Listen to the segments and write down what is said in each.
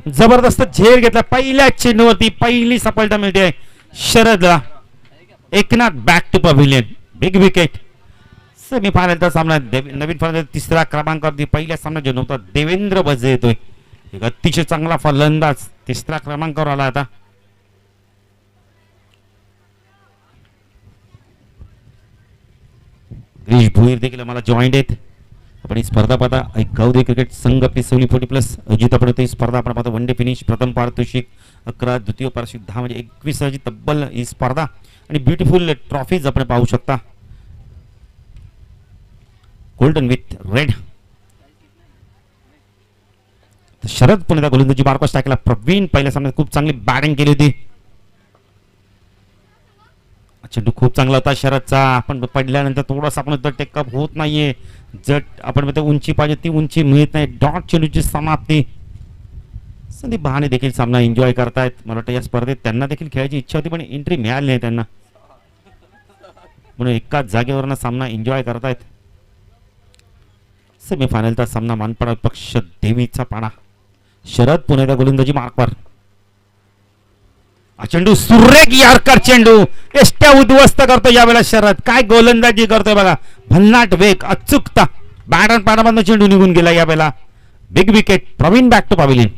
जबरदस्त झेल घेतला पहिल्या चेंडूवरती पहिली सफलता मिळते शरदला. Eknath back to pavilion big wicket. सेमीफायनलचा सामना नवीन फलंदाज तिसरा क्रमांकावरती पहिल्या सामन्यात जे नव्हता देवेंद्र बजे येतोय. एक अतिशय चांगला फलंदाज तिसऱ्या क्रमांकावर आला आता. गिरीश भोईर देखील मला जॉईंट आहेत. आपण ही स्पर्धा पाहता गावदे क्रिकेट संघ पिसवली 40+ अजित आपण ही स्पर्धा आपण पाहतो. वन डे फिनिश प्रथम पारितोषिक 11, द्वितीय पारितोषिक 10 म्हणजे 21 तब्बल ही स्पर्धा आणि ब्युटिफुल ट्रॉफीज आपण पाहू शकता. Golden with red. शरद पुणेचा गोलंदाजी मार्कस टाकला. प्रवीण पहिल्या सामन्यात खूप चांगली बॅटिंग केली होती. चेंडू खूप चांगला होता शरदचा. आपण पडल्यानंतर थोडासा आपण टेकअप होत नाहीये. जट आपण म्हणतो उंची पाहिजे ती उंची मिळत नाही. डॉट चेंडूची समाप्ती. संदीप बहाणे देखील सामना एन्जॉय करतायत. मला वाटतं या स्पर्धेत त्यांना देखील खेळायची इच्छा होती पण एंट्री मिळाली नाही त्यांना, म्हणून एकाच जागेवरनं सामना एन्जॉय करतायत. सेमीफायनलचा सामना मानपाडा पक्ष देवीचा पाडा. शरद पुणेचा गोलंदाजी मार्कवर. चेंडू सुरेख यारकर चेंडू एष्ट्या उद्ध्वस्त करतो यावेळेला शरद. काय गोलंदाजी करतोय बघा. भन्नाट वेग अचूकता. बॅटन पाडामधून चेंडू निघून गेला यावेळेला. Big wicket. Pravin back to pavilion.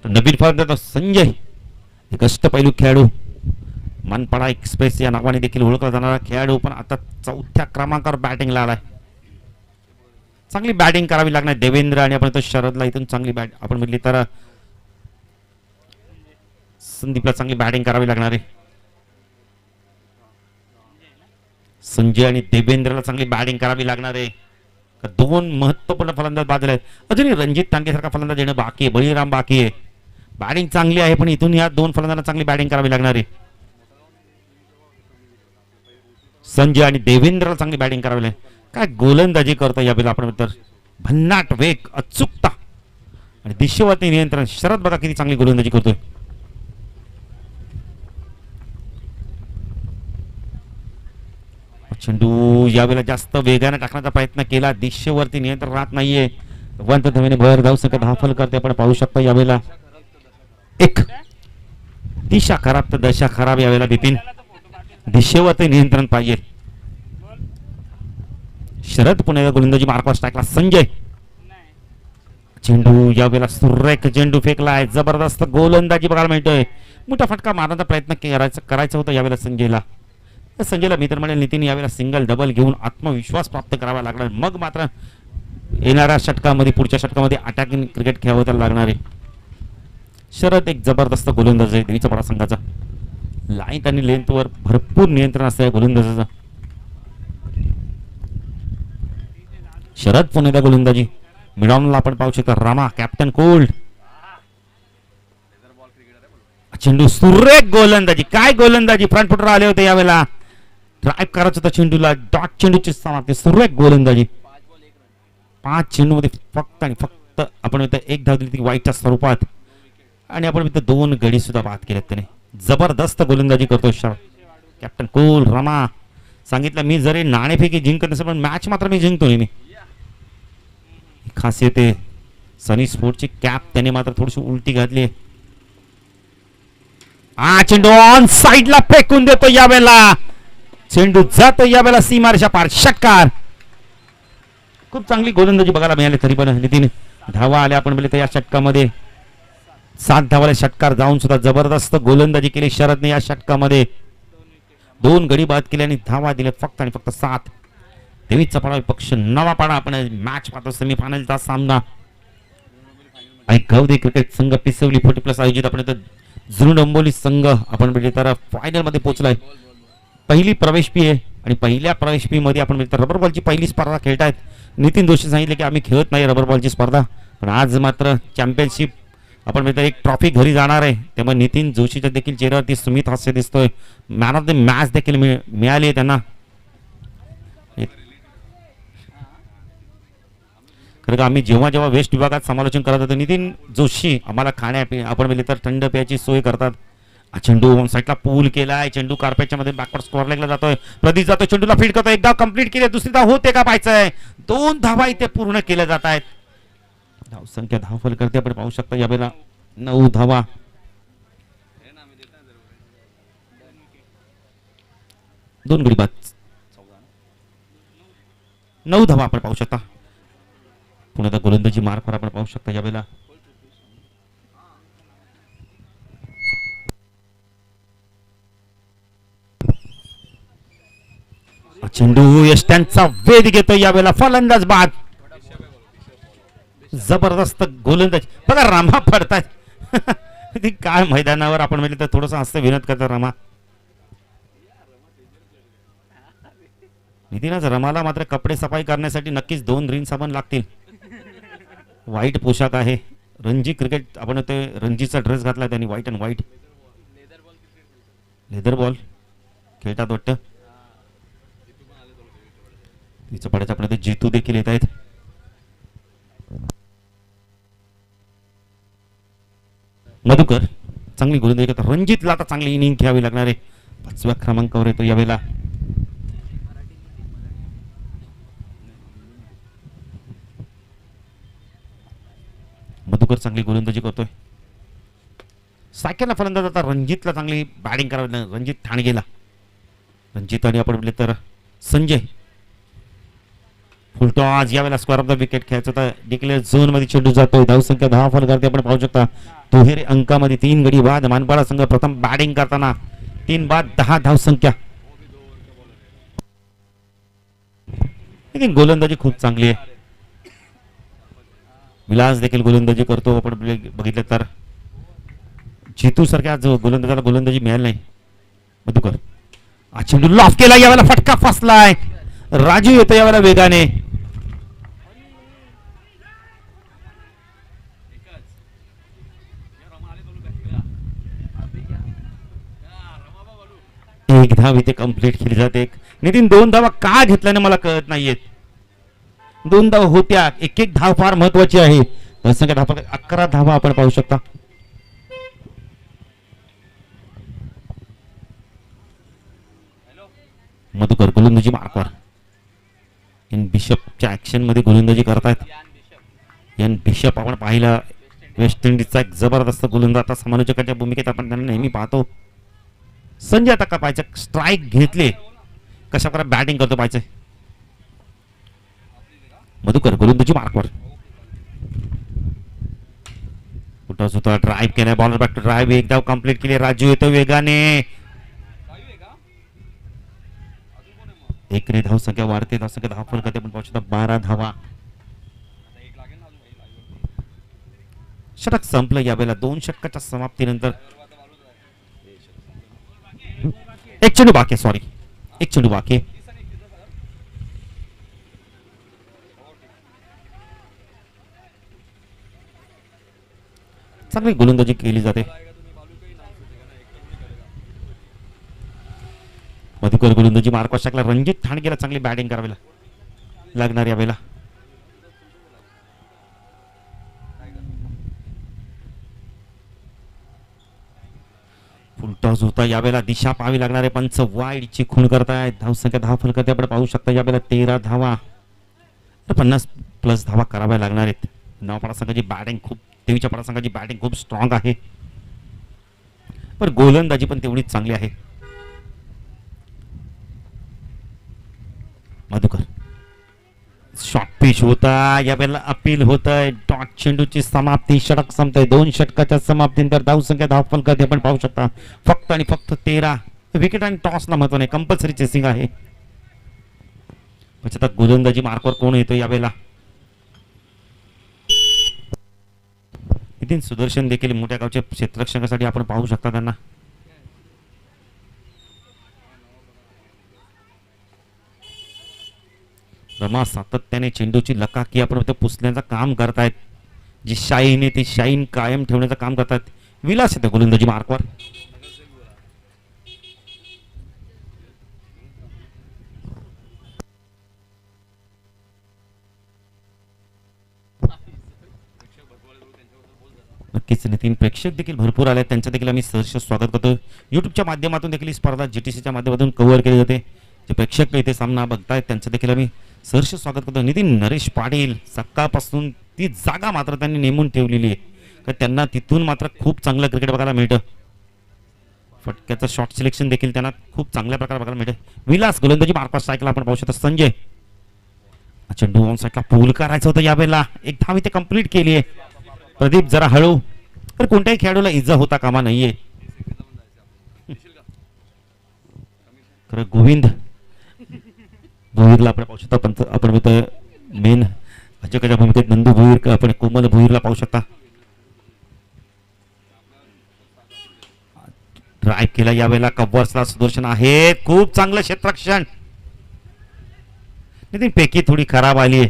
नवीन फलंदाज संजय एक अष्टपैलू खेळाडू. मनपाडा एक्सप्रेस या नावाने देखील ओळखला जाणारा खेळाडू पण आता 4थ्या क्रमांकावर बॅटिंगला आलाय. चांगली बॅटिंग करावी लागणार देवेंद्र आणि आपण तो शरदला इथून चांगली बॅट आपण म्हटली तर संदीपला चांगली बॅटिंग करावी लागणार आहे. संजय आणि देवेंद्रला चांगली बॅटिंग करावी लागणार आहे. दोन महत्वपूर्ण फलंदाज बाजूला आहेत. अजूनही रणजित तांगे सारखा फलंदाज येणं बाकी आहे. बळीराम बाकी आहे. बॅटिंग चांगली आहे पण इथून या दोन फलंदाजांना चांगली बॅटिंग करावी लागणार आहे. संजय आणि देवेंद्रला चांगली बॅटिंग करावी लागेल. काय गोलंदाजी करतो यावेळेला आपण तर भन्नाट वेग अचूकता आणि दिशेवरती नियंत्रण. शरद बघा किती चांगली गोलंदाजी करतोय. चेंडू यावेळेला जास्त वेगाने टाकण्याचा प्रयत्न केला. दिशेवरती नियंत्रण राहत नाहीये. वंत धवेने भर धाव संख्या 10 फल करते आपण पाहू शकता यावेळेला. एक दिशा खराब तर दशा खराब यावेळेला. बिपिन दिशेवरती नियंत्रण पाहिजे. शरद पुणेचा गोलंदाजी मार्कवर टाकला संजय. चेंडू यावेळेला सुरेख चेंडू फेकलाय. जबरदस्त गोलंदाजी बघायला मिळतोय. मोठा फटका मारण्याचा प्रयत्न करायचा होता यावेळेला संजयला. संजयला मी तर म्हणेल नितीन यावेळेला सिंगल डबल घेऊन आत्मविश्वास प्राप्त करावा लागणार. मग मात्र येणाऱ्या षटकामध्ये पुढच्या षटकामध्ये अटॅकिंग क्रिकेट खेळावं त्याला लागणार आहे. शरद एक जबरदस्त गोलंदाज आहे देवीचा पाडा संघाचा. लाईन आणि लेंथवर भरपूर नियंत्रण असतं या गोलंदाजाचं. शरद पुणेचा गोलंदाजी मिडॉनला आपण पाहू शकता. Rama captain cold. चेंडू सुरेख गोलंदाजी. काय गोलंदाजी. फ्रंट फुटर आले होते यावेळेला. ड्राईव्ह करायचं होता चेंडूला. डॉट चेंडूची समाप्ती. सुरेख गोलंदाजी. 5 चेंडूमध्ये फक्त आणि फक्त आपण इथं 1 धाव दिली ती वाईटच्या स्वरूपात आणि आपण इथं 2 गडी सुद्धा बाद केलेत त्याने. जबरदस्त गोलंदाजी करतो कॅप्टन कोल. रमा सांगितलं मी जरी नाणेफेकी जिंकत नसेल पण मॅच मात्र मी जिंकतो नेहमी. खासियत आहे. सनी स्पोर्टची कॅप त्याने मात्र थोडीशी उलटी घातली. चेंडू ऑन साइडला फेकून देतो यावेळेला. चेंडू जातो यावेळेला सीमारेषा पार. षटकार. खूप चांगली गोलंदाजी बघायला मिळाली तरी पण नितीन धावा आल्या आपण बोलले तर या षटकामध्ये 7 धावाला षटकार जाऊन सुद्धा जबरदस्त गोलंदाजी केली शरदने या षटकामध्ये. 2 गडी बाद केले आणि धावा दिले फक्त आणि फक्त 7. देवीचा पाडा पक्ष नवा पाडा आपण मॅच पाहतो. सेमीफायनलचा सामना गावदे क्रिकेट संघ पिसवली 40+ आयोजित आपण जुनू डंबोली संघ आपण म्हणजे तर फायनल मध्ये पोहोचलाय. पहिली प्रवेश फी आहे आणि पहिल्या प्रवेश फी मध्ये आपण म्हणजे रबर बॉलची पहिली स्पर्धा खेळतायत. नितीन जोशी सांगितले की आम्ही खेळत नाही रबर बॉलची स्पर्धा पण आज मात्र चॅम्पियनशिप आपण म्हणजे एक ट्रॉफी घरी जाणार आहे. त्यामुळे नितीन जोशीच्या देखील चेहऱ्यावरती स्मित हास्य दिसतोय. मॅन ऑफ द मॅच देखील मिळाली आहे त्यांना. खरं आम्ही जेव्हा जेव्हा वेस्ट विभागात समालोचन करत होतो नितीन जोशी आम्हाला आपण म्हणजे तर थंड प्यायची सोय करतात चेंडू ऑन साईडला पूल केलाय, चेंडू कार्पेटच्या मध्ये बॅकवर्ड स्कोअर लेगला जातोय, प्रदीप जातोय, चेंडूला फीड करतोय, एक धाव कंप्लीट केली, दुसरी धाव होते का पाहायचंय, 2 धावा इथे पूर्ण केल्या जात आहेत. धावसंख्या धावफल करते आपण पाहू शकता यावेळेला 9 धावा. दोन गडी बाद, 9 धावा आपण पाहू शकता. पुन्हा गोलंदाजी मार्कवर आपण पाहू शकता यावेळेला चेंडू यष्ट्यांचा वेध घेतो यावेळेला, फलंदाज बाद. जबरदस्त गोलंदाज बघा, रमा पडतात ती काय मैदानावर आपण म्हणजे तर थोडस हस्त विनोद करतात रमा. नितीनच रमाला मात्र कपडे सफाई करण्यासाठी नक्कीच 2 रिन साबण लागतील. व्हाईट पोशाख आहे, रणजी क्रिकेट आपण ते रणजीचा ड्रेस घातला त्यांनी, white and white leather ball खेळतात वाटतं. तिचं पडायचं आपण ते जितू देखील येत आहेत. मधुकर चांगली गोलंदाजी करतात, रणजितला आता चांगली इनिंग घ्यावी लागणार आहे. 5व्या क्रमांकावर येतो यावेळेला. मधुकर चांगली गोलंदाजी करतोय. सायकलला फलंदाज आता रणजितला चांगली बॅटिंग करावी, रणजित ठाणगेला. रणजित आणि आपण म्हटले तर संजय फुलटॉस यावेळेला स्क्वेअर ऑफ द विकेट खेळायचं होता. डिक्लेअर झोन मध्ये चेंडू जातोय, धावसंख्या 10 फल करते आपण पाहू शकता. दुहेरी अंकामध्ये 3 गडी बाद. मानपाडा संघ प्रथम बॅटिंग करताना 3 बाद 10 धावसंख्या. गोलंदाजी खूप चांगली आहे. विलास देखील गोलंदाजी करतो. आपण बघितलं तर जितू सारख्या गोलंदाजाला गोलंदाजी मिळाली नाही. मधुकर चेंडू लॉफ केला, यावेळेला फटका फसलाय. राजू येतो यावेळेला वेगाने. एक धाव इथे कंप्लीट केली जाते. नितीन 2 धावा का घेतल्याने मला कळत नाहीयेत. 2 धावा होत्या, एक धाव फार महत्वाची आहे. धावसंख्या 11 धावा आपण पाहू शकता. मधुकर गोलंदाजी मार्कवर. एन बिशपच्या ऍक्शन मध्ये गोलंदाजी करतायत. एन बिशप आपण पाहिला वेस्ट इंडिजचा एक जबरदस्त गोलंदाज. आता समालोचकाच्या भूमिकेत आपण त्यांना नेहमी पाहतो. संजय आता का पाहिजे, स्ट्राईक घेतले, कशा प्रकारे बॅटिंग करतो पाहिजे. मधुकर गोलंदाजी मार्कवर. कुठं सुद्धा ड्राईव्ह केलाय, बॉलर बॅक टू ड्राईव्ह, एक धाव कंप्लीट केली. राजू येतो वेगाने. एक धावसंख्या वाढते, धावसंख्या 10 फल करते आपण पाहू शकता. 12 धावा. षटक संपलं यावेळेला. 2 षटकाच्या समाप्तीनंतर एक चेंडू बाकी, सॉरी एक चेंडू बाकी. चांगली गोलंदाजी केली जाते. मधुकर गोलंदाजी मार्कवर शकला. रणजित ठाणगेला चांगली बॅटिंग करावी लागणार यावेळेला. फुलटॉस होता यावेळेला. दिशा पाहावी लागणारे पंच वाईडची खूण करतायत. धावसंख्या 10 फल करते आपण पाहू शकता यावेळेला. 13 धावा. 50+ धावा कराव्या लागणार आहेत. नवापाडा संघाची बॅटिंग खूप, देवीच्या पाडा संघाची बॅटिंग खूप स्ट्रॉंग आहे, पण गोलंदाजी पण तेवढीच चांगली आहे. मधुकर शॉर्ट पिच होता यावेळेला. अपील होत आहे. डॉट चेंडूची समाप्ती. षटक संपतंय. 2 षटकाच्या समाप्तीनंतर धावसंख्या 10 फल करते आपण पाहू शकता. फक्त आणि फक्त 13 विकेट आणि टॉसला महत्व नाही, कंपल्सरी चेसिंग आहे. आता गोलंदाजी मार्कवर कोण येतो यावेळेला. नितीन सुदर्शन देखील मोठ्या गावच्या क्षेत्ररक्षकासाठी आपण पाहू शकता त्यांना. रमा सातत्याने चेंडूची लकाकी आपण पुसण्याचं काम करतायत. जी शाईन आहे ती शाईन कायम ठेवण्याचं काम करतात. विलास येतो गोलंदाजी मार्कवर. नक्कीच नितीन, प्रेक्षक देखील भरपूर आले, त्यांचं देखील आम्ही सहर्ष स्वागत करतो. युट्यूबच्या माध्यमातून देखील ही स्पर्धा GTCच्या माध्यमातून कव्हर केली जाते. जे प्रेक्षक इथे सामना बघतायत त्यांचं देखील आम्ही सहर्ष स्वागत करतो. नितीन, नरेश पाटील सकाळपासून ती जागा मात्र त्यांनी नेमून ठेवलेली आहे तर त्यांना तिथून मात्र खूप चांगलं क्रिकेट बघायला मिळतं. फटक्याचं शॉट सिलेक्शन देखील त्यांना खूप चांगल्या प्रकारे बघायला मिळतं. विलास गोलंदाजी मार्कवर सायकल आपण पाहू शकतो. संजय चेंडू ऑन साईडला पूल करायचं होतं यावेळेला, एक धाव इथे कंप्लीट केली आहे. प्रदीप जरा हळू, तर कोणत्याही खेळाडूला इजा होता कामा नाहीये. खरं गोविंद भोईरला आपण पाहू शकता. पण आपण मेन अजकाच्या भूमिकेत नंदू भोईर, आपण कोमल भोईरला पाहू शकता. ड्राईव्ह केला यावेळेला, कव्हर्सला सुदर्शन आहे, खूप चांगलं क्षेत्ररक्षण. नितीन, पैकी थोडी खराब आली आहे.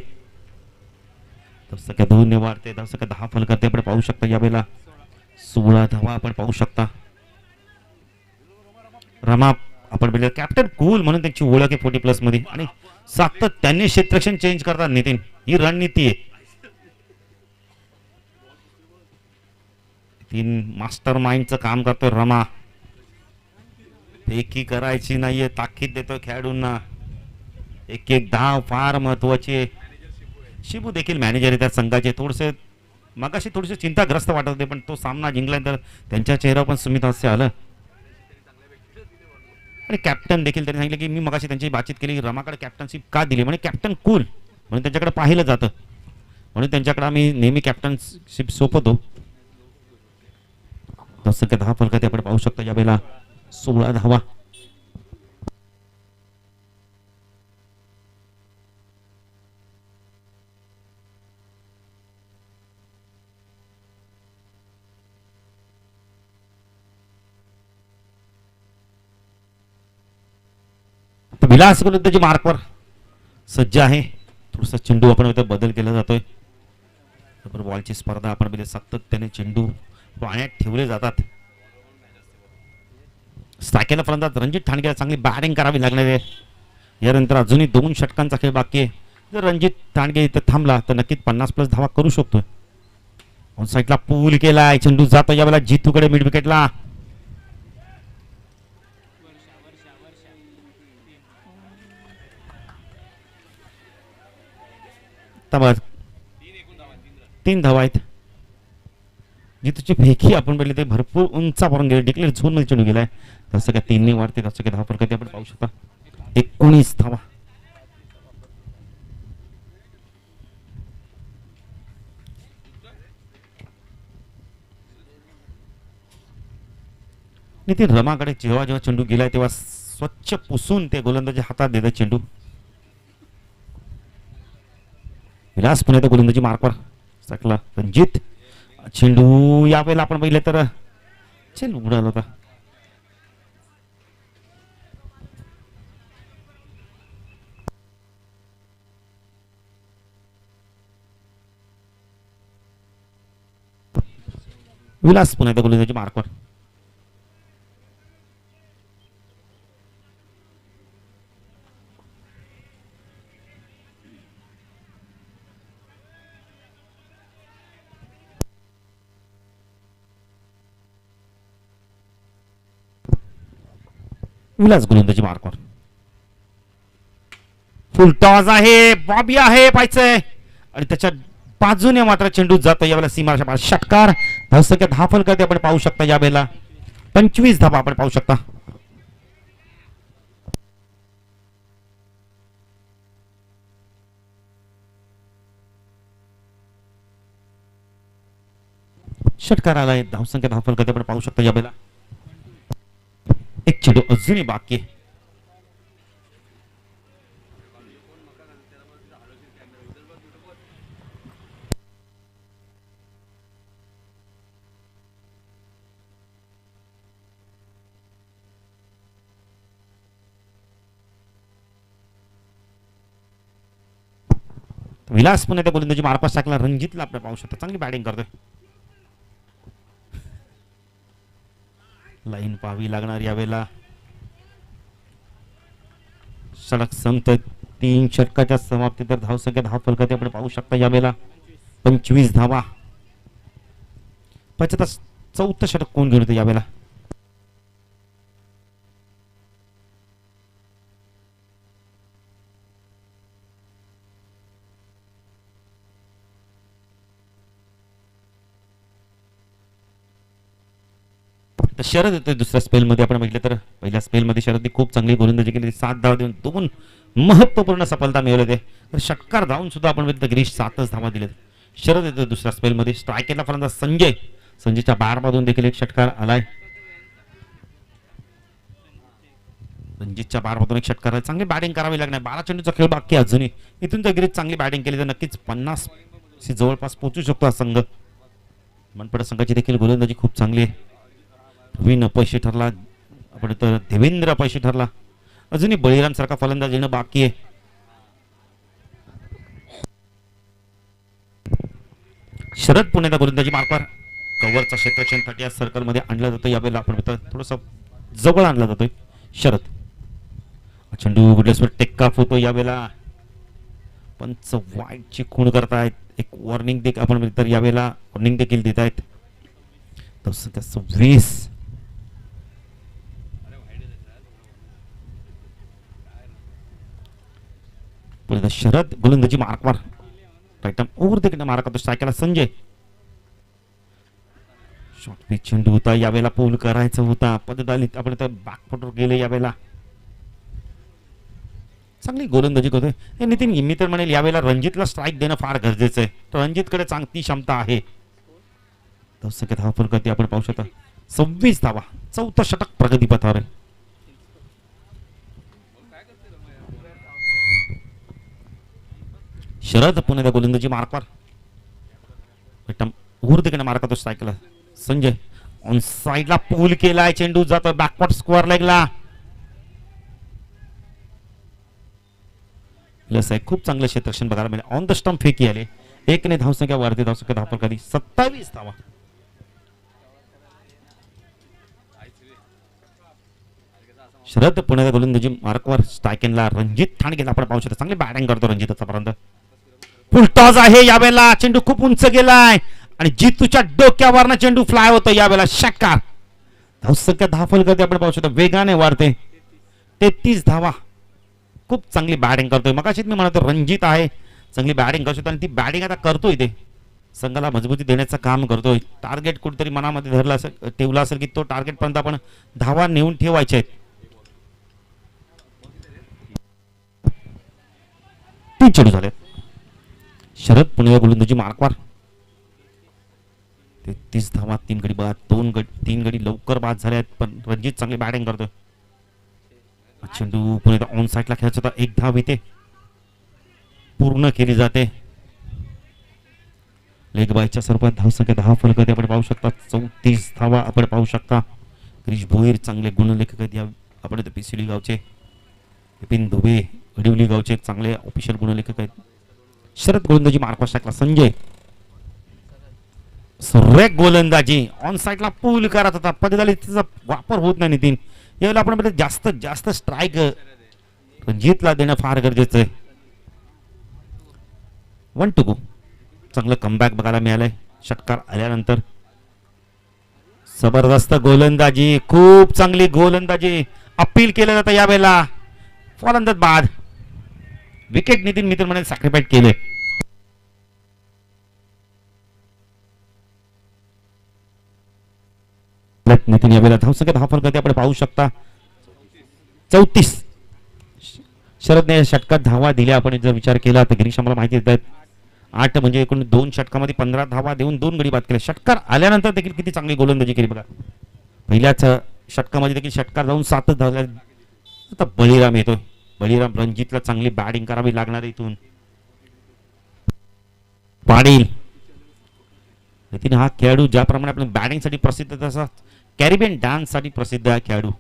धावसंख्या 2 ने वाढते, धावसंख्या 10 फल करते आपण पाहू शकता. यावेळेला 16 धावा आपण पाहू शकता. रमा आपण म्हणजे कॅप्टन कूल म्हणून त्यांची ओळख आहे 40+ मध्ये, आणि सातत्याने क्षेत्ररक्षण चेंज करतात. नितीन, ही रणनीती आहे. तीन मास्टर माइंडचं काम करतोय रमा. पैकी करायची नाहीये, ताकीद देतोय खेळाडूंना. एक एक धाव फार महत्वाची. शिबू देखील मॅनेजर आहे त्या संघाचे. थोडसे मगाशी थोडेसे चिंताग्रस्त वाटत होते, पण तो सामना जिंकल्यानंतर त्यांच्या चेहऱ्यावर पण स्मित हास्य आलं. आणि कॅप्टन देखील त्यांनी सांगितलं की मी मगाशी त्यांची बातचीत केली, रमाकडे कॅप्टनशिप का दिली, म्हणजे कॅप्टन कूल म्हणून त्यांच्याकडे पाहिलं जातं, म्हणून त्यांच्याकडे आम्ही नेहमी कॅप्टनशिप सोपवतो. धावसंख्या 10 फलकात आपण पाहू शकतो. यावेळेला 16 धावा. विलास गोलंदाजी मार्कवर सज्ज आहे. थोडासा चेंडू आपण बदल केला जातोय. बॉलची स्पर्धा आपण सातत्याने चेंडू पाण्यात ठेवले जातात. स्ट्रायकेला फलंदाज रणजित ठाणगेला चांगली बॅटिंग करावी लागणार आहे. यानंतर अजूनही 2 षटकांचा खेळ बाकी आहे. जर रणजित ठाणगे इथं थांबला तर नक्कीच 50+ धावा करू शकतोय. ऑन साईडला पूल केलाय, चेंडू जातो यावेळेला जितूकडे मिड विकेटला. तीन धावा आहेत. जितूची फेकी आपण बघितली ते भरपूर उंचापर्यंत गेले, डिक्लेअर झोन मध्ये चेंडू गेलाय. तसं काय 3 ने वाढते, तसं काय 10 फलकात आपण पाहू शकता. 19 धावा. नितीन, रमाकडे जेव्हा जेव्हा चेंडू गेलाय तेव्हा स्वच्छ पुसून ते गोलंदाजी हातात देतात चेंडू. विलास पुन्हा त्या गोलंदाजी मार्कवर सकला. रणजित, चेंडू यावेळेला आपण बघितलं तर चेंडू उडाला होता. विलास पुन्हा त्या गोलंदाजी मार्कवर. विलास गोलंदाजी मार्कवर. फुल टॉस आहे, बॉबी आहे पाहायचंय, आणि त्याच्या बाजूने मात्र चेंडू जातो यावेळेला सीमारेषा पार. षटकार. धावसंख्या 10 फलकात आपण पाहू शकता. यावेळेला 25 धावा आपण पाहू शकता. षटकार आलाय. धावसंख्या 10 फलकात आपण पाहू शकता. यावेळेला एक चेंडू अजूनही बाकी आहे. विलास पुन्हा त्या गोलंदाजी मार्कवर टाकला. रणजितला आपण पाहू शकता, चांगली बॅटिंग करतोय. लाईन पाहावी लागणार यावेळेला. सलग संत 3 षटकाच्या समाप्तीनंतर धावसंख्या 10 फलकात आपण पाहू शकता. यावेळेला 25 धावा. चौथं षटक कोण घेऊन येतं यावेळेला? शरद येतोय दुसऱ्या स्पेलमध्ये. आपण बघितलं तर पहिल्या स्पेलमध्ये शरदने खूप चांगली गोलंदाजी केली, 7 धावा देऊन 2 महत्वपूर्ण सफलता मिळवली होते. तर षटकार धावून सुद्धा आपण बघितलं गिरीश 7च धावा दिले. शरद येतोय दुसऱ्या स्पेलमध्ये. स्ट्रायकेला फलंदाज संजयच्या बारमधून देखील एक षटकार आलाय. रणजितच्या बारमधून एक षटकार आलाय. चांगली बॅटिंग करावी लागणार. 12 चेंडूचा खेळ बाकी अजूनही. इथून जर गिरीश चांगली बॅटिंग केली तर नक्कीच 50 जवळपास पोहोचू शकतो हा संघ. मनपड संघाची देखील गोलंदाजी खूप चांगली आहे. प्रवीण अपयशी ठरला, आपण तर देवेंद्र अपयशी ठरला. अजूनही बळीराम सारखा फलंदाज येणं बाकी आहे. शरद पुण्याचा गोलंदाजी मार्कवर कव्हरचा क्षेत्ररक्षणासाठी या सर्कल मध्ये आणला जातो. यावेळेला आपण थोडस जवळ आणला जातोय शरद. चेंडू गुडलेसवर टेक ऑफ होतो. यावेळेला पंच वाईटची खूण करतायत. एक वॉर्निंग देखील आपण तर यावेळेला वॉर्निंग देखील देत आहेत. 20 शरद गोलंदाजी मार्कवर राईट आर्म ओव्हर देखील मारा करतो. स्ट्रायकला संजय. शॉर्ट पिच चेंडू होता. यावेळेला पूल करायचा होता. पददालीत आपण तर बॅकफुटवर गेले. यावेळेला चांगली गोलंदाजी करतोय नितीन. मी तर म्हणेल यावेळेला रणजितला स्ट्राईक देणं फार गरजेचं आहे. तर रणजितकडे चांगली क्षमता आहे. धावा प्रगती आपण पाहू शकता. 26 धावा. चौथं षटक प्रगतीपथावर आहे. शरद पुण्याचा गोलंदाजी मार्कवर ओव्हर देखील मार करतो. स्ट्रायकला संजय. ऑन साइडला पूल केलाय. चेंडू जातो बॅकवर्ड स्क्वेअर लेगला. खूप चांगलं क्षेत्ररक्षण बघायला मिळाले. ऑन द स्टंप फेकी आले. 1 ने धावसंख्या वाढते. धावसंख्या धाव प्रगती 27 धावा. शरद पुण्याचा गोलंदाजी मार्कवर. स्ट्रायकेनला रणजित ठाणगेला आपण पाहू शकतो. चांगली बॅटिंग करतो रणजित आतापर्यंत. फुलटॉस आहे यावेळेला. चेंडू खूप उंच गेलाय आणि जितूच्या डोक्यावरनं चेंडू फ्लाय होतो. यावेळेला षटकार. धावसंख्या धाव फलगती आपण पाहू शकतो वेगाने वाढते. 33 धावा. खूप चांगली बॅटिंग करतोय. मगाशीच मी म्हणतो रणजित आहे चांगली बॅटिंग करू शकतो आणि ती बॅटिंग आता करतोय. ते संघाला मजबूती देण्याचं काम करतोय. टार्गेट कुठेतरी मनामध्ये धरला असेल, ठेवला असेल की तो टार्गेट पर्यंत आपण धावा नेऊन ठेवायचे आहेत. 3 चेंडू झाले. शरद पुणे गोलंदाजी मार्कवर. 33 धावा. 3 गडी बाद. 3 गडी लवकर बाद झाले आहेत. पण रणजित चांगली बॅटिंग करतोय. चेंडू पुणे ऑन साइडला खेळायचा होता. 1 धाव येते पूर्ण केली जाते. लेग बायच्या स्वरूपात धावसंख्या 10 फलगती आपण पाहू शकता. 34 धावा आपण पाहू शकता. गिरीश भोईर चांगले गुणलेखक आहेत. आपण पिसिली गावचे. विपिन दुबे वडिवली गावचे चांगले ऑफिशियल गुणलेखक आहेत. शरद गोलंदाजी मार्कवर. टाकला संजय. सुरेख गोलंदाजी. ऑन साइडला पूल करत होता. पददाली त्याचा वापर होत नाही नितीन. यावेळेला आपण जास्त जास्त स्ट्राईक रणजितला देणं फार गरजेचं आहे. 1 to go. चांगलं कमबॅक बघायला मिळालंय षटकार आल्यानंतर. जबरदस्त गोलंदाजी. खूप चांगली गोलंदाजी. अपील केलं जातं यावेळेला. फलंदाज बाद. विकेट नितीन मित्र म्हणे सॅक्रिफाईस केले. नितीन यावेळेला धावसंख्या 10 फलगती आपण पाहू शकता. 34. शरदने षटकात धावा दिल्या. आपण जर विचार केला तर गिरीश आम्हाला माहिती देत आहेत 8 म्हणजे एकूण 2 षटकामध्ये 15 धावा देऊन 2 गडी बाद केले. षटकार आल्यानंतर देखील किती चांगली गोलंदाजी केली बघा. पहिल्याच षटकामध्ये देखील षटकार जाऊन 7च धावल्या. आता बळीराम येतोय. बळीराम. रणजितला चांगली बॅटिंग करावी लागणार इथून. पाटील. नितीन हा खेळाडू ज्याप्रमाणे आपण बॅटिंग साठी प्रसिद्ध तसा कॅरिबियन डान्स साठी प्रसिद्ध आहे खेळाडू.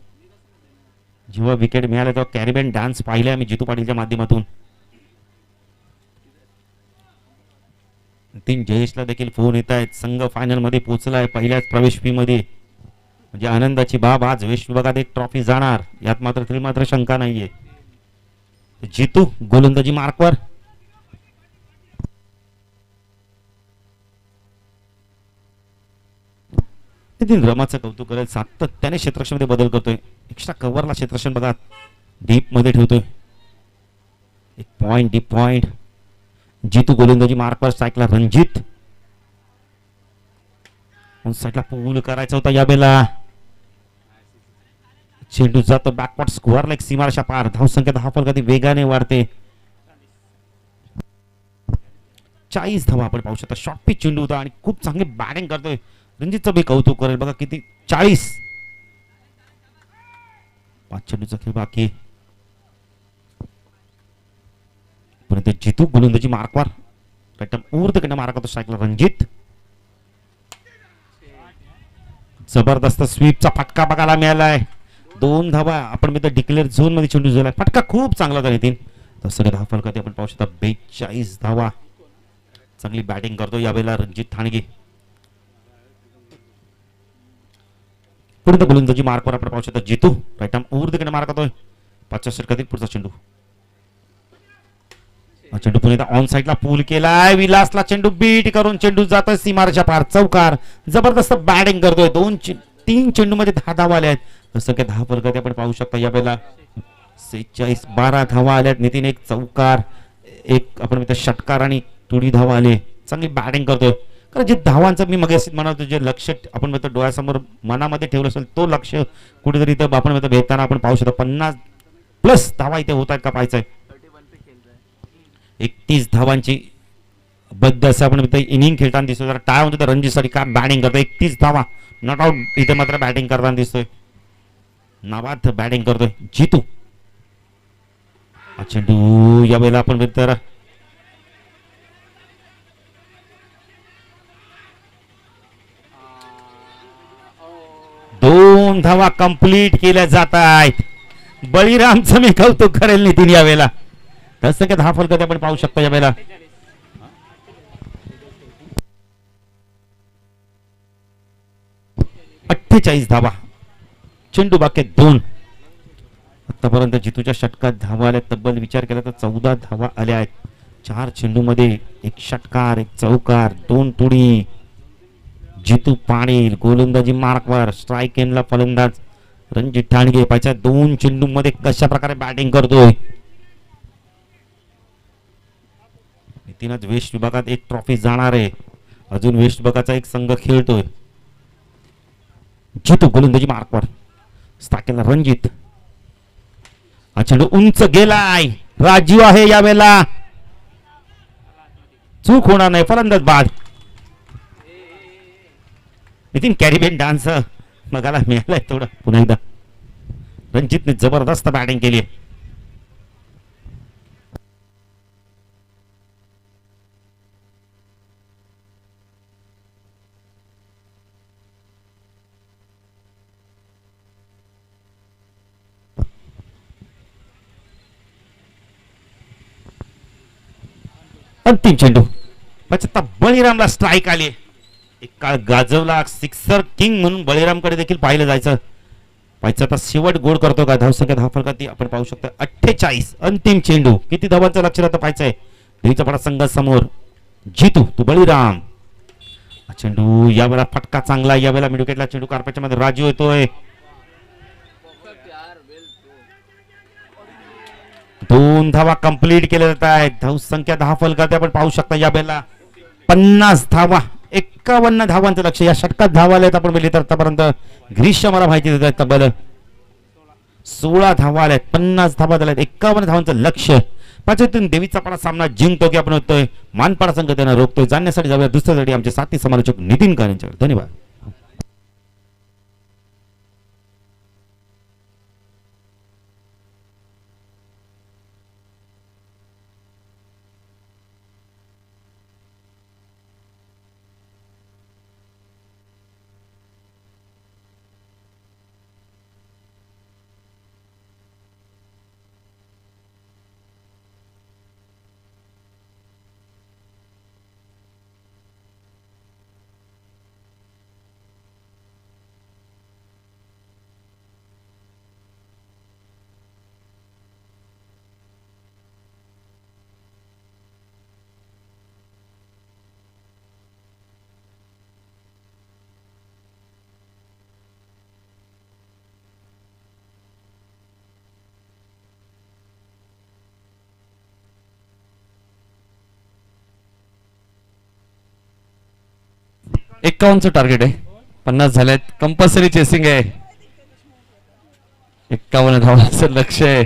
जेव्हा विकेट मिळाला तेव्हा कॅरिबियन डान्स पाहिले आम्ही जितू पाटीलच्या माध्यमातून. नितीन जयेशला देखील फोन येत आहेत. संघ फायनल मध्ये पोहोचलाय पहिल्याच प्रवेश फी मध्ये. म्हणजे आनंदाची बाब. आज वेस्ट विभागात एक ट्रॉफी जाणार यात मात्र शंका नाहीये. जितू गोलंदाजी मार्कवर. नितीन रमाचं कौतुक करेल, सातत्याने क्षेत्ररक्षणामध्ये बदल करतोय. एक्स्ट्रा कव्हरला क्षेत्ररक्षण बघा डीप मध्ये ठेवतोय. एक पॉइंट, डीप पॉइंट. जितू गोलंदाजी मार्कवर स्ट्राईकला रणजित. साईडला पूल करायचा होता यावेळेला. चेंडू जातो बॅकवर्ड स्क्वेअरला, एक सीमारेषा पार. धावसंख्या 10 फलकात वेगाने वाढते. 40 धावा आपण पाहू शकता. शॉर्ट पिच चेंडू होता आणि खूप चांगली बॅटिंग करतोय. रणजितचं बी कौतुक करेल बघा किती. 40. 5 चेंडूचा खेळ बाकी. परंतु जितू गोलंदाजी मार्कवर ऊर्ध्वकडे मार्क होतो स्ट्राईकला रणजित. जबरदस्त स्वीपचा फटका बघायला मिळालाय. 2 धावा आपण मी तर डिक्लेअर झोन मध्ये चेंडू झालाय. फटका खूप चांगला होता नितीन. तसं 10 फलकात आपण पाहू शकता. 42 धावा. चांगली बॅटिंग करतो यावेळेला रणजित ठाणगे. पुढे गोलंदाजी मार्कवर आपण पाहू शकता जितू राईट आर्म ऊर्ध्वकडे मार्क होतोय. 5 षटकातील पुढचा चेंडू. चेंडू पुन्हा ऑन साइडला पूल केलाय. विलासला चेंडू बीट करून चेंडू जातोय सीमारेषा पार. चौकार. जबरदस्त बॅटिंग करतोय. 3 चेंडू मध्ये 10 धावा आल्या आहेत. जसं की 10 फलकात आपण पाहू शकता यावेळेला 46. 12 धावा आल्यात. नितीन एक चौकार, एक आपण षटकार आणि थोडी धावा आले. चांगली बॅटिंग करतोय. कारण जे धावांचं मी मग म्हणतो जे लक्ष आपण म्हणतो डोळ्यासमोर मनामध्ये ठेवलं असेल तो लक्ष कुठेतरी इथं आपण म्हणतो भेटताना आपण पाहू शकतो. 50+ धावा इथे होत आहेत का पाहायचंय. 31 धावांची बद्द असं आपण इनिंग खेळताना दिसतोय. जरा टाळ म्हणतो रणजितसाठी काय बॅटिंग करतोय. 31 धावा नॉट आउट. इथे मात्र बॅटिंग करताना दिसतोय. नाबाद बॅटिंग करतोय जितू. चेंडू यावेळेला आपण तर 2 धावा कंप्लीट केल्या जात आहेत. बळीरामचं मी कौतुक करेल नितीन यावेळेला. तसं काय 10 फलकात आपण पाहू शकतो यावेळेला. 48 धावा. चेंडू बाकी 2. आतापर्यंत जितूच्या षटकात धावा आल्या तब्बल विचार केला तर 14 धावा आल्या आहेत. 4 चेंडू मध्ये 1 षटकार, 1 चौकार, 2 तुडी. जितू पाटील गोलंदाजी मार्कवर. स्ट्राईक एंडला फलंदाज रणजित ठाणगे. पाहिजे 2 चेंडू मध्ये कशा प्रकारे बॅटिंग करतोय. नितीनच वेस्ट विभागात एक ट्रॉफी जाणार आहे. अजून वेस्ट विभागाचा एक संघ खेळतोय. जितू गोलंदाजी मार्कवर. स्टाकेला रणजित. हा चेंडू उंच गेलाय. राजीव आहे यावेळेला. चूक होणार नाही. फलंदाज बाद. नितीन कॅरिबियन डान्स बघायला मिळालाय थोडं पुन्हा एकदा. रणजितने जबरदस्त बॅटिंग केली आहे. अंतिम चेंडू. बळीरामला स्ट्राईक आली. एक काळ गाजवला सिक्सर किंग म्हणून बळीरामकडे देखील पाहिलं जायचं. पाहिजे आता शेवट गोड करतो का. धावसंख्या 10 फलकात आपण पाहू शकतो 48. अंतिम चेंडू. किती धावांचं लक्ष राहतं पाहायचंय. ढेचा पडा संघासमोर जितू तू बळीराम. चेंडू यावेळेला फटका चांगला. यावेळेला मिडविकेटला चेंडू कार्पेटच्या मध्ये राजू येतोय. 2 धावा कंप्लीट केल्या जात आहेत. धावसंख्या 10 फलकात आपण पाहू शकता यावेळेला 50 धावा. 51 धावांचं लक्ष. या षटकात धावा आल्यात आपण बघितले तर आतापर्यंत ग्रीष्म मला माहिती देत आहेत. तब्बल 16 धावा आल्यात. 50 धावा झाल्यात. 51 धावांचं लक्ष. पाचवीतून देवीचा पाडा सामना जिंकतो की आपण होतोय. मानपाडा संघ त्यांना रोखतोय. जाण्यासाठी जाऊया दुसऱ्यासाठी आमचे साथी समालोचक नितीन कार यांच्याकडे. धन्यवाद. 51चं टार्गेट आहे. 50 झालेत. कंपल्सरी चेसिंग आहे. 51 धावांचं लक्ष आहे.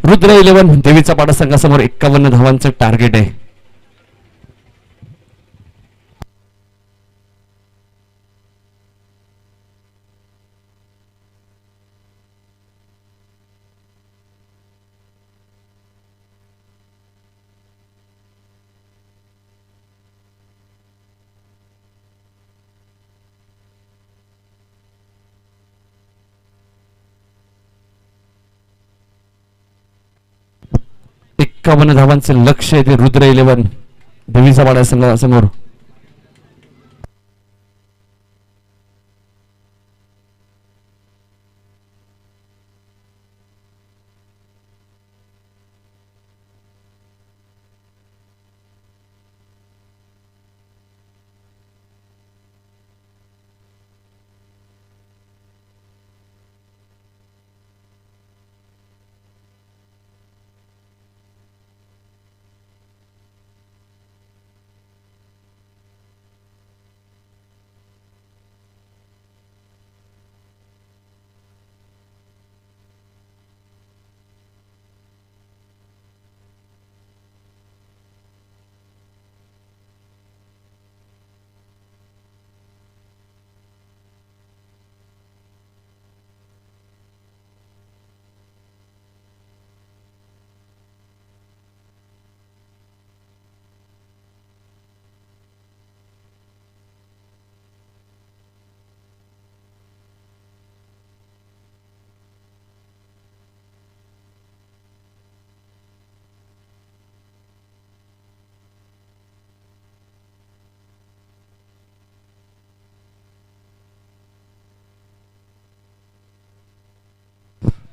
रुद्र 11 देवीचा पाडा संघासमोर 51 धावांचं टार्गेट आहे. एक्कावन्न धावांचं लक्ष आहे ते रुद्र 11 देवीचा पाडा संघासमोर.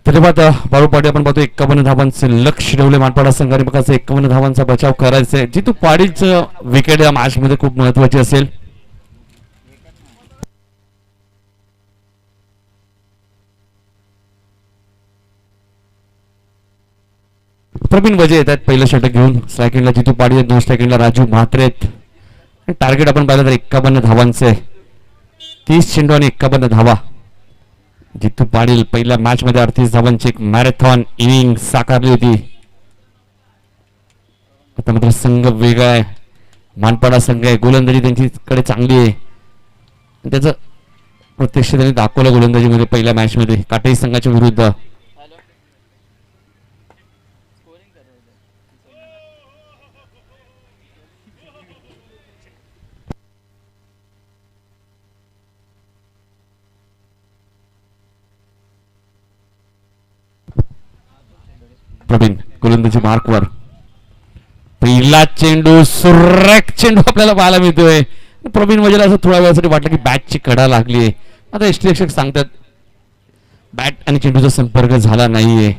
त्याच्याबाद बाळूपाडी आपण पाहतो 51 धावांचे लक्ष ठेवले मानपाडा संघाने. बघा 51 धावांचा बचाव करायचा आहे. जितू पाडीलचं विकेट या मॅच मध्ये खूप महत्वाची असेल. प्रवीण वजे येतात पहिलं षटक घेऊन. सेकंडला जितू पाडी आहेत, 2 सेकंडला राजू म्हात्रे आहेत. टार्गेट आपण पाहिलं तर 51 धावांचे. 30 चेंडू आणि 51 धावा. जितू पाडील पहिल्या मॅच मध्ये 38 धावांची एक मॅरेथॉन इनिंग साकारली होती. आता मात्र संघ वेगळा आहे. मानपाडा संघ आहे. गोलंदाजी त्यांच्याकडे चांगली आहे. त्याचं प्रत्यक्ष त्यांनी दाखवलं गोलंदाजीमध्ये पहिल्या मॅच मध्ये काटेई संघाच्या विरुद्ध. प्रवीण गोलंदाजी मार्कवर. पहिला चेंडू सुरेख चेंडू आपल्याला पाहायला मिळतोय. प्रवीण वजेला असं थोड्या वेळासाठी वाटलं की बॅटची कडा लागली आहे. आता यष्टीरक्षक सांगतात बॅट आणि चेंडूचा संपर्क झाला नाहीये.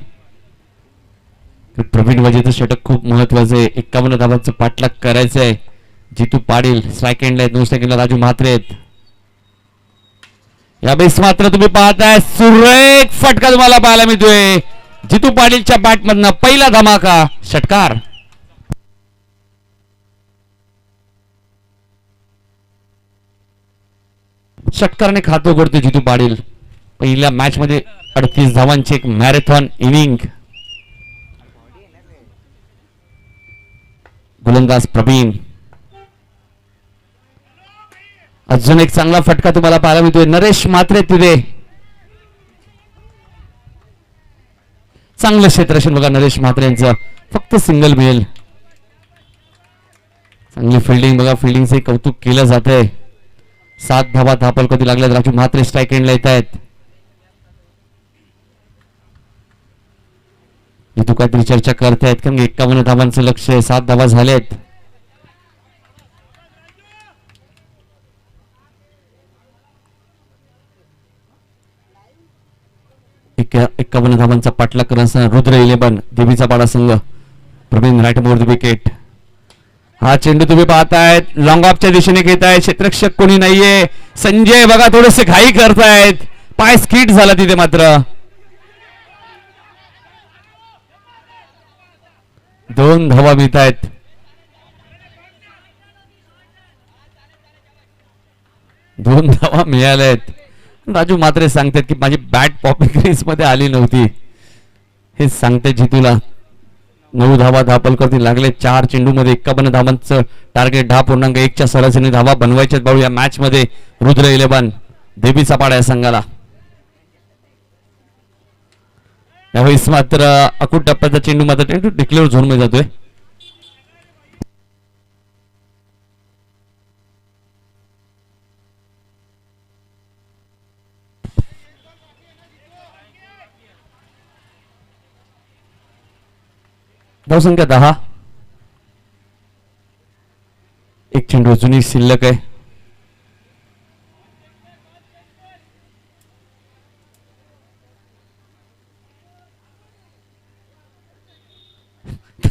प्रवीण वजेचं षटक खूप महत्वाचं आहे. 51 धावांचं पाठलाग करायचं आहे. जितू पाडील स्ट्राईक एंडला आहेत, 2 सेकंडला राजू म्हात्रे आहेत. या बेस मात्र तुम्ही पाहताय सुरेख फटका तुम्हाला पाहायला मिळतोय. जितू पाडीलच्या बॅट मधनं पहिला धमाका षटकार. षटकारने खातो करतो जितू पाडील. पहिल्या मॅच मध्ये 38 धावांची एक मॅरेथॉन इनिंग. गोलंदाज प्रवीण. अजून एक चांगला फटका तुम्हाला पाहायला मिळतोय. नरेश म्हात्रे तिथे चांगलं क्षेत्ररक्षण बघा नरेश म्हात्रे यांचं. फक्त सिंगल मिळेल. चांगली फिल्डिंग बघा. फिल्डिंगचे कौतुक केलं जात आहे. 7 धावा धापल कधी लागल्यात. राजू म्हात्रे स्ट्राईक एंडला येत आहेत. इथं काहीतरी चर्चा करतायत कारण 51 धावांचं लक्ष आहे. 7 धावा झालेत. 51 धावांचा पाठलाग करत असताना रुद्र 11 देवीचा पाडा संघ. प्रवीण राईट मोर द विकेट. हा चेंडू तुम्ही पाहतायत लॉंग ऑफच्या दिशेने घेतायत. क्षेत्ररक्षक कोणी नाहीये. संजय बघा थोडेसे घाई करतायत. पाय स्किट झाला तिथे मात्र. 2 धावा मिळत आहेत. दोन धावा मिळाल्यात. राजू मात्रे सांगतात की माझी बॅट पॉपी क्रीज मध्ये आली नव्हती. हे सांगते जितूला. 9 धावा धापलकरती लागले. 4 चेंडू मध्ये 51 धावांचं टार्गेट. 10.1 च्या सरासरीने धावा बनवायच्यात बाळू या मॅच मध्ये. रुद्र 11 देवीचा पाडा या संघाला. यावेळेस मात्र अकुट टप्प्याचा चेंडू मात्र डिक्लेअर झोन मध्ये जातोय. धावसंख्या 10. एक चेंडू अजूनही शिल्लक आहे.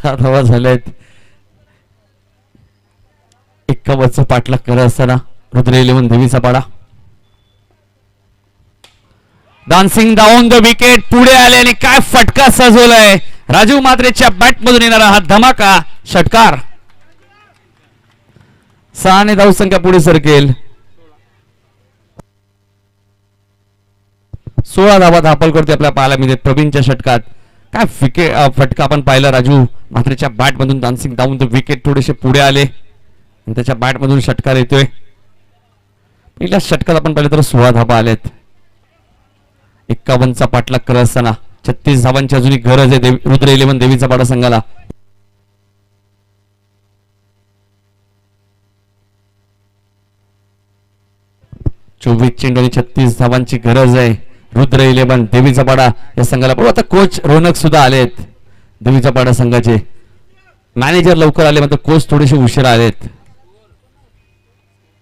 धावा झाल्यात. 51 पाठलाग करत असताना रुद्र 11 देवीचा पाडा. Dancing down the wicket. पुढे आले आणि काय फटका सजवलाय. राजू मात्रेच्या बॅट मधून येणारा हा धमाका षटकार. 6 ने धावसंख्या पुढे सरकेल. 16 धावा धापल करते आपल्या पाहायला मिळते प्रवीणच्या षटकात. काय फटका आपण पाहिला. राजू मात्रेच्या बॅट मधून डान्सिंग डाऊन द विकेट. थोडेसे पुढे आले आणि त्याच्या बॅट मधून षटकार येतोय. पहिल्या षटकात आपण पाहिलं तर 16 धावा आल्यात. 51 पाठलाग करत असताना 36 धावांची अजूनही गरज आहे रुद्र 11 देवीचा पाडा संघाला. चोवीस चेंडू आणि 36 धावांची गरज आहे रुद्र 11 देवीचा पाडा या संघाला. पण आता कोच रोनक सुद्धा आलेत देवीचा पाडा संघाचे. मॅनेजर लवकर आले मात्र कोच थोडेसे उशिरा आलेत.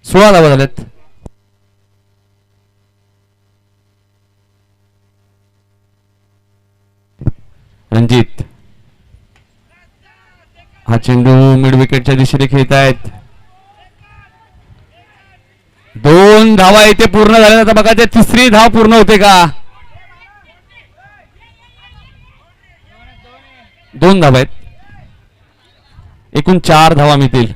16 धावा झालेत. रणजित हा चेंडू मिड विकेटच्या दिशेने खेळत आहेत. 2 धावा इथे पूर्ण झाल्या. आता बघा ते 3री धाव पूर्ण होते का. 2 धावा आहेत. एकूण 4 धावा मिळतील.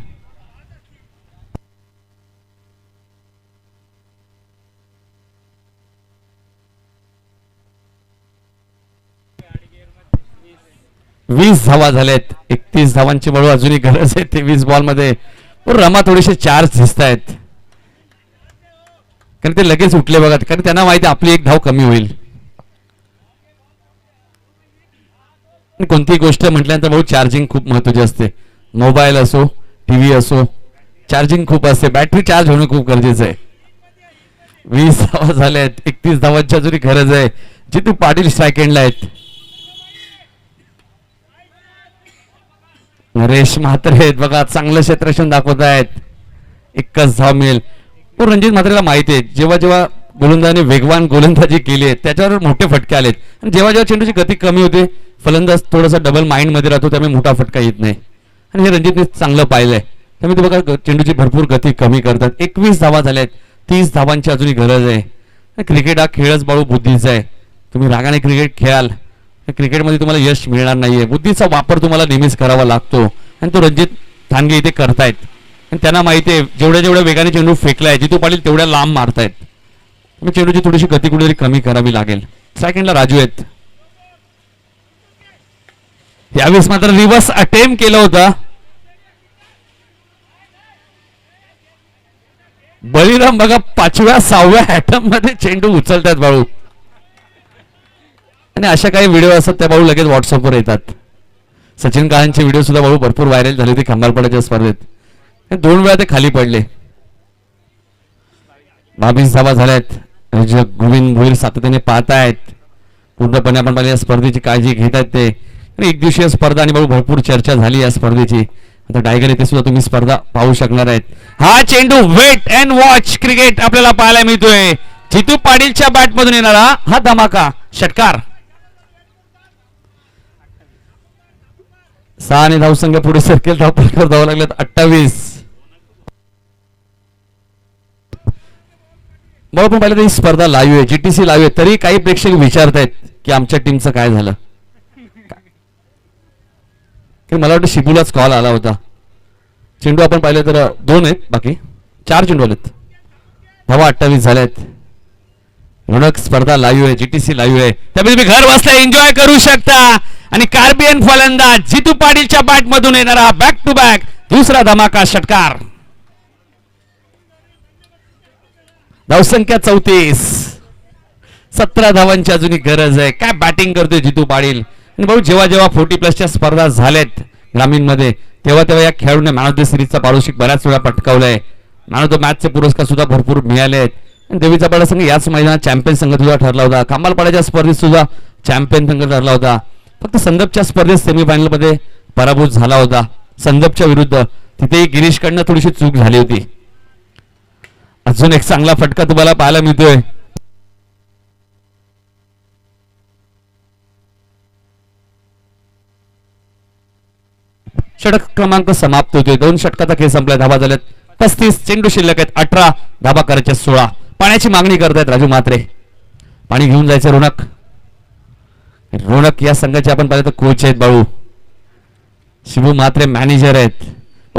वीस धावा झाल्यात. 31 धावांची बळू अजूनही गरज आहे. 23 बॉल मध्ये रमा थोडेसे चार्ज दिसत आहेत कारण ते लगेच उठले बघा. कारण त्यांना माहिती आपली 1 धाव कमी होईल. कोणतीही गोष्ट म्हटल्यानंतर भाऊ चार्जिंग खूप महत्वाची असते. मोबाईल असो टीव्ही असो चार्जिंग खूप असते. बॅटरी चार्ज होणं खूप गरजेचं आहे. 20 धावा झाल्यात. 31 धावांची अजूनही गरज आहे. जितू पाटील स्ट्राईक एंडला आहेत. नरेश म्हात्रे आहेत बघा चांगलं क्षेत्ररक्षण दाखवत आहेत. 1च धाव मिळेल. पण रणजित म्हात्रेला माहिती आहे जेव्हा जेव्हा गोलंदाजाने वेगवान गोलंदाजी केली आहे त्याच्यावर मोठे फटके आलेत. आणि जेव्हा जेव्हा चेंडूची गती कमी होते फलंदाज थोडासा डबल माइंड मध्ये राहतो त्यामुळे मोठा फटका येत नाही. आणि हे रणजितने चांगलं पाहिलंय. त्यामुळे ते बघा चेंडूची भरपूर गती कमी करतात. 21 धावा झाल्यात. 30 धावांची अजूनही गरज आहे. क्रिकेट हा खेळच बाळू बुद्धीचा आहे. तुम्ही रागाने क्रिकेट खेळाल क्रिकेटमध्ये तुम्हाला यश मिळणार नाहीये. बुद्धीचा वापर तुम्हाला नेहमीच करावा लागतो आणि तो रणजित ठाणगे इथे करतायत. आणि त्यांना माहिती आहे जेवढ्या जेवढ्या वेगाने चेंडू फेकलाय जितू पाटील तेवढ्या लांब मारतायत. मग चेंडूची थोडीशी गती कुठेतरी कमी करावी लागेल. सेकंडला राजू आहेत. यावेळेस मात्र रिव्हर्स अटेम्प्ट केलं होतं. बळीराम बघा 5व्या 6व्या अटेम्प्ट मध्ये चेंडू उचलतात बाळू. आणि अशा काही व्हिडिओ असतात त्या बाळू लगेच व्हॉट्सअपवर येतात. सचिन काळांचे व्हिडिओ सुद्धा बाळू भरपूर व्हायरल झाले होते खंबाळपाड्याच्या स्पर्धेत. 2 वेळा ते खाली पडले. 22 धावा झाल्यात. गोविंद भोईर सातत्याने पाहतायत. पूर्णपणे आपण पाहिजे या स्पर्धेची काळजी घेत आहेत ते. एक दिवसीय स्पर्धा आणि बाळू भरपूर चर्चा झाली या स्पर्धेची. आता डायगर येथे सुद्धा तुम्ही स्पर्धा पाहू शकणार आहेत. हा चेंडू वेट अँड वॉच क्रिकेट आपल्याला पाहायला मिळतोय. जितू पाटीलच्या बॅट मधून येणारा हा धमाका षटकार. 6 आणि धावसंख्या पुढे सरकेल धावपलकावर धावा लागल्यात 28. मग आपण पाहिलं तर ही स्पर्धा लाईव्ह आहे, जीटीसी लाईव्ह आहे, तरी काही प्रेक्षक विचारतायत की आमच्या टीमचं काय झालं. की मला वाटतं शिबूलाच कॉल आला होता. चेंडू आपण पाहिलं तर 2 आहेत, बाकी 4 चेंडू आलेत. धावा 28 झाल्यात. रौनक स्पर्धा लाईव्ह आहे, जीटीसी लाईव्ह आहे, त्यामुळे तुम्ही घर बसल्या एन्जॉय करू शकता. आणि कार्बियन फलंदाज जितू पाटीलच्या बॅट मधून येणारा बॅक टू बॅक दुसरा धमाका षटकार. धावसंख्या 34. 17 धावांची अजूनही गरज आहे. काय बॅटिंग करतोय जितू पाटील. आणि भाऊ जेव्हा जेव्हा 40+ स्पर्धा झाल्यात ग्रामीण मध्ये तेव्हा तेव्हा या खेळाडूने मॅन ऑफ द सिरीजचा पारितोषिक बऱ्याच वेळा पटकावलाय. मॅन ऑफ द मॅचचे पुरस्कार सुद्धा भरपूर मिळाले आहेत. देवीचा पाडा संघ याच मैदानात चॅम्पियन संघ सुद्धा ठरला होता. कमालपाड्याच्या स्पर्धेत सुद्धा चॅम्पियन संघ ठरला होता. फक्त संदपच्या स्पर्धेत सेमीफायनल मध्ये पराभूत झाला होता संदपच्या विरुद्ध. तिथेही गिरीशकडनं थोडीशी चूक झाली होती. अजून एक चांगला फटका तुम्हाला पाहायला मिळतोय. षटक क्रमांक समाप्त होतोय. 2 षटकाचा खेळ संपलाय. धावा झाल्यात 35. चेंडू शिल्लक आहेत 18. धावा करायच्या 16. पाण्याची मागणी करतायत राजू म्हात्रे. पाणी घेऊन जायचं रोनक. रोनक या संघाचे आपण पाहिलं तर कोच आहेत बाळू. शिबू म्हात्रे मॅनेजर आहेत.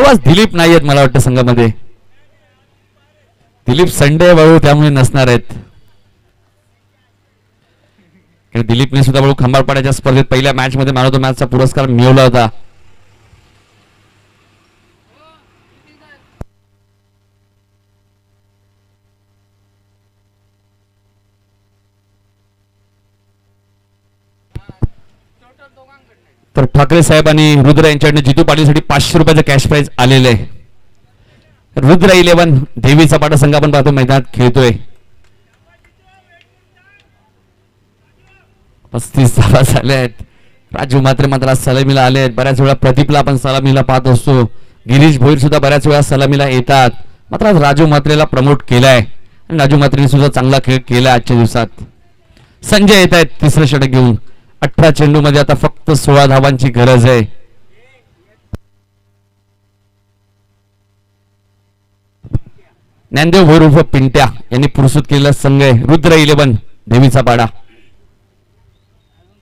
आज दिलीप नाही आहेत मला वाटतं संघामध्ये. दिलीप संडे बाळू त्यामुळे नसणार आहेत. दिलीपने सुद्धा बाळू खंबाळपाड्याच्या स्पर्धेत पहिल्या मॅच मध्ये मॅन ऑफ द मॅचचा पुरस्कार मिळवला होता. तर ठाकरे साहेब आणि रुद्र यांच्याकडे जितू पाटीलसाठी 500 रुपयाचं कॅश प्राइज आलेलं आहे. रुद्र 11 देवीचा पाडा संघ आपण पाहतो मैदानात खेळतोय. 35 धावा झाल्या आहेत. राजू मात्रे मात्र सलामीला आले आहेत. बऱ्याच वेळा प्रदीपला आपण सलामीला पाहत असतो. गिरीश भोईर सुद्धा बऱ्याच वेळा सलामीला येतात. मात्र आज राजू मात्रेला प्रमोट केलाय आणि राजू मात्रेने सुद्धा चांगला खेळ केला आजच्या दिवसात. संजय येत आहेत तिसरं षटक घेऊन. 18 चेंडू मध्ये आता फक्त 16 धावांची गरज आहे. ज्ञानदेव भोईर उर्फ पिंट्या यांनी पुरस्कृत केलेला संघ आहे रुद्र 11 देवीचा पाडा.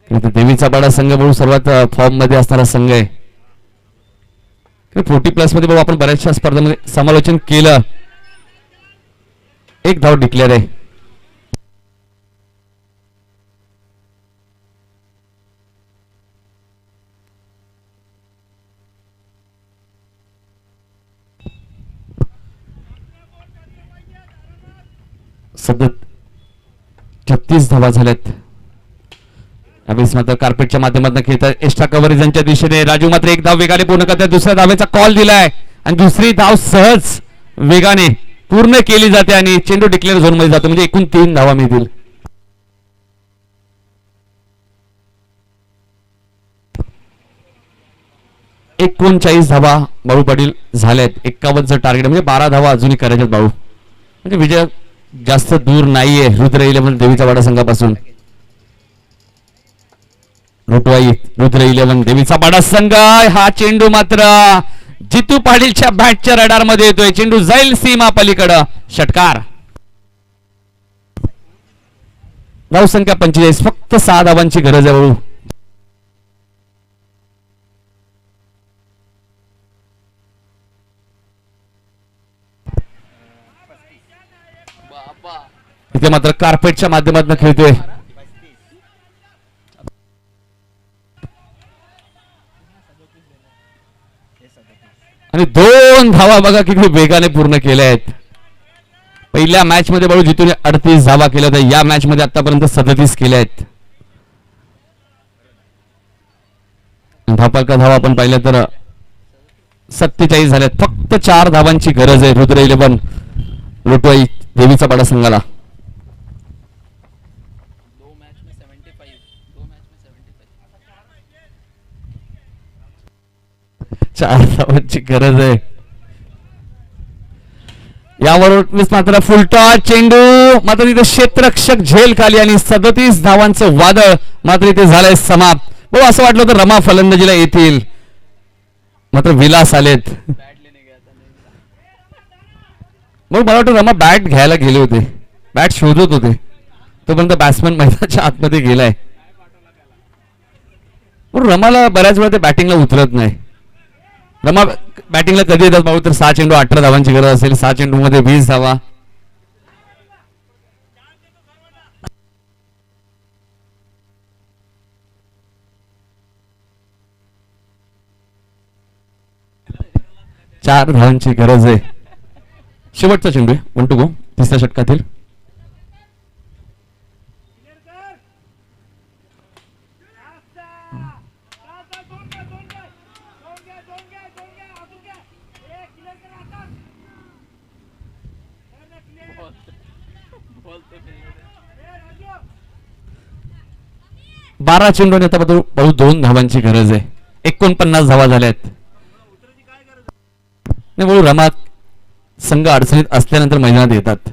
देवीचा पाडा संघ म्हणून सर्वात फॉर्म मध्ये असणारा संघ आहे. 40+ मध्ये बाबा आपण बऱ्याचशा स्पर्धांमध्ये समालोचन केलं. 1 धाव डिक्लेअर आहे. सतत 36 धावा झाल्यात. यावेळेस मात्र कार्पेटच्या माध्यमातून खेळतात. एक्स्ट्रा कव्हरेजच्या दिशेने राजू मात्र 1 धाव वेगाने पूर्ण करतात. दुसऱ्या धावेचा कॉल दिलाय आणि दुसरी धाव सहज वेगाने पूर्ण केली जाते आणि चेंडू डिक्लेअर झोन मध्ये जातो. म्हणजे एकूण 3 धावा मिळतील. एकूण 40 धावा बाळू पाटील झाल्यात. 51चं टार्गेट म्हणजे 12 धावा अजूनही करायच्यात बाळू. म्हणजे विजय जास्त दूर नाहीये रुद्र 11 देवीचा वाडा संघापासून. रोटवाई रुद्र 11 देवीचा वाडा संघ. हा चेंडू मात्र जितू पाटीलच्या बॅटच्या रडार मध्ये येतोय. चेंडू जाईल सीमा पलीकडं. षटकार. धावसंख्या 45. फक्त 6 धावांची गरज आहे बाळू. इथे मात्र कार्पेटच्या माध्यमातून खेळतोय. आणि 2 धावा बघा किती वेगाने पूर्ण केल्या आहेत. पहिल्या मॅच मध्ये बाळू जितूने 38 धावा केल्या होत्या. या मॅच मध्ये आतापर्यंत 37 केल्या आहेत. धापालका धावा आपण पाहिल्या तर 47 झाल्यात. फक्त 4 धावांची गरज आहे रुद्र 11 रोटवाई देवीचा पाडा संघाला. 4 धावांची गरज आहे. यावर मात्र फुलटॉस चेंडू मात्र तिथे क्षेत्ररक्षक झेल खाली आणि 37 धावांचं वादळ मात्र इथे झालंय समाप्त. हो असं वाटलं होतं रमा फलंदाजीला येतील. मात्र विलास आलेत. मग मला वाटतं रमा बॅट घ्यायला गेले होते, बॅट शोधत होते, तोपर्यंत बॅट्समन मैदानाच्या आतमध्ये गेलाय. पण रमाला बऱ्याच वेळा ते बॅटिंगला उतरत नाही. रमा बॅटिंगला कधी येतात भाऊ तर 6 चेंडू 18 धावांची गरज असेल, 6 चेंडू मध्ये 20 धावा. चार धावांची गरज आहे. शेवटचा चेंडू आहे, 1 to go तिसऱ्या षटकातील. बारा चेंडू आता भाऊ 2 धावांची गरज आहे. 49 धावा झाल्यात. नाही भाऊ रमा संघ अडचणीत असल्यानंतर मैदानात येतात.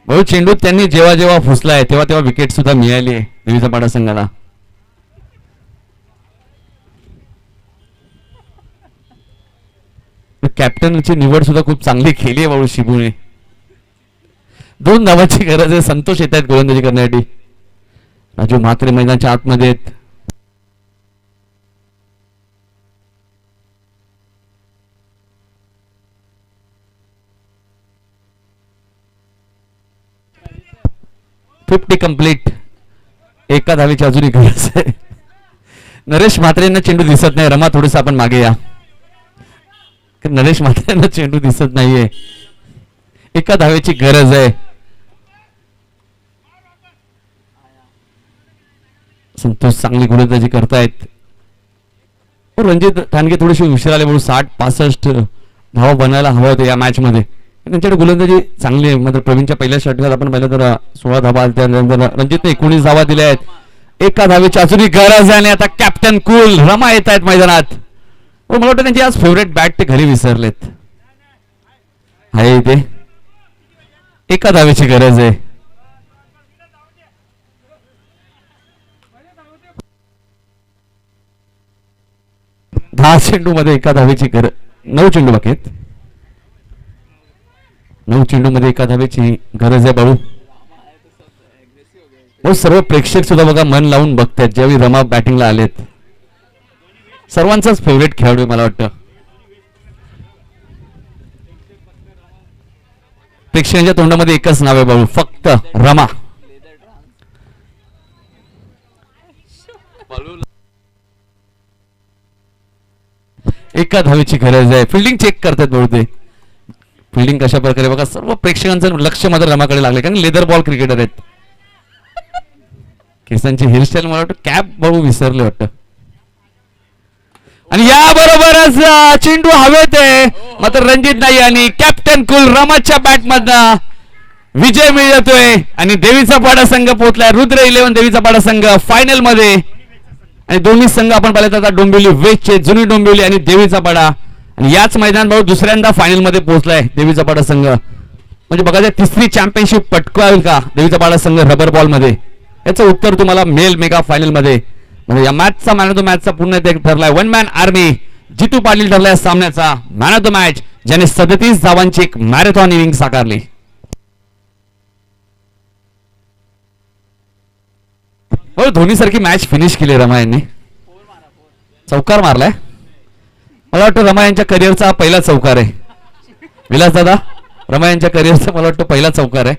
भाऊ चेंडू त्यांनी जेव्हा जेव्हा फुसलाय तेव्हा तेव्हा विकेट सुद्धा मिळाली आहे देवीचा पाडा संघाला. कॅप्टनची निवड सुद्धा खूप चांगली केली आहे भाऊ शिबूने. 2 धावांची गरज आहे. संतोष येत आहेत गोलंदाजी करण्यासाठी. राजू म्हात्रे मैदानाच्या आतमध्ये आहेत. Fifty complete. एका धावेची अजूनही गरज आहे. नरेश म्हात्रेंना चेंडू दिसत नाही. रमा थोडस आपण मागे या. नरेश म्हात्रेंना चेंडू दिसत नाहीये. एका धावेची गरज आहे. संतोष चांगली गोलंदाजी करतायत. रणजित ठाणगे थोडेसे उशीर आले म्हणून 60-65 धावा बनायला हवा होते या मॅच मध्ये. त्यांच्याकडे गोलंदाजी चांगली आहे. मात्र प्रवीणच्या पहिल्या षटकात आपण पाहिलं तर 16 धावा त्यानंतर रणजितने 19 धावा दिल्या आहेत. एका धावेची अजूनही गरज आहे. आणि आता कॅप्टन कूल रमा येत आहेत मैदानात. मला वाटतं त्यांची आज फेवरेट बॅट ते घरी विसरलेत. आहे ते एका धावेची गरज आहे. दहा चेंडू मध्ये एका धावेची गरज. 9 चेंडू बाकी आहेत. 9 चेंडू मध्ये एका धावेची गरज आहे भाऊ. सर्व प्रेक्षक सुद्धा बघा मन लावून बघतात ज्यावेळी रमा बॅटिंगला आलेत. सर्वांचाच फेवरेट खेळाडू आहे मला वाटतं. प्रेक्षकांच्या तोंडामध्ये एकच नाव आहे भाऊ, फक्त रमा. एका धावेची गरज आहे. फिल्डिंग चेक करतात भाऊ ते. फिल्डिंग कशा प्रकारे बघा. सर्व प्रेक्षकांचं लक्ष मात्र रमाकडे लागले कारण लेदर बॉल क्रिकेटर आहेत. केसांची हेअरस्टाईल मला वाटतं कॅप भाऊ विसरले वाटतं. आणि याबरोबरच चेंडू हवेत आहे. मात्र रणजित नाही आणि कॅप्टन कुल रमाच्या बॅट मधनं विजय मिळतोय. आणि देवीचा पाडा संघ पोहोचलाय. रुद्र 11 देवीचा पाडा संघ फायनल मध्ये. आणि दोन्ही संघ आपण पाहिलं तर डोंबिवली वेस्टचे जुनी डोंबिवली आणि देवीचा पाडा. आणि याच मैदान भाऊ दुसऱ्यांदा फायनल मध्ये पोहोचलाय देवीचा पाडा संघ. म्हणजे बघा तिसरी चॅम्पियनशिप पटकावेल का देवीचा पाडा संघ रबर बॉल मध्ये. याचं उत्तर तुम्हाला मेल मेगा फायनल मध्ये. म्हणजे या मॅचचा मॅन ऑफ द मॅचचा पुन्हा एक ठरलाय. 1 मॅन आर्मी जितू पाटील ठरलाय सामन्याचा मॅन ऑफ द मॅच, ज्याने 37 धावांची एक मॅरेथॉन इनिंग साकारली. धोनी सारखी मॅच फिनिश केली रमा यांनी. चौकार मारलाय. मला वाटतं रमा यांच्या करिअरचा पहिला चौकार आहे. विलास दादा रमा यांच्या करिअरचा मला वाटतं पहिला चौकार आहे.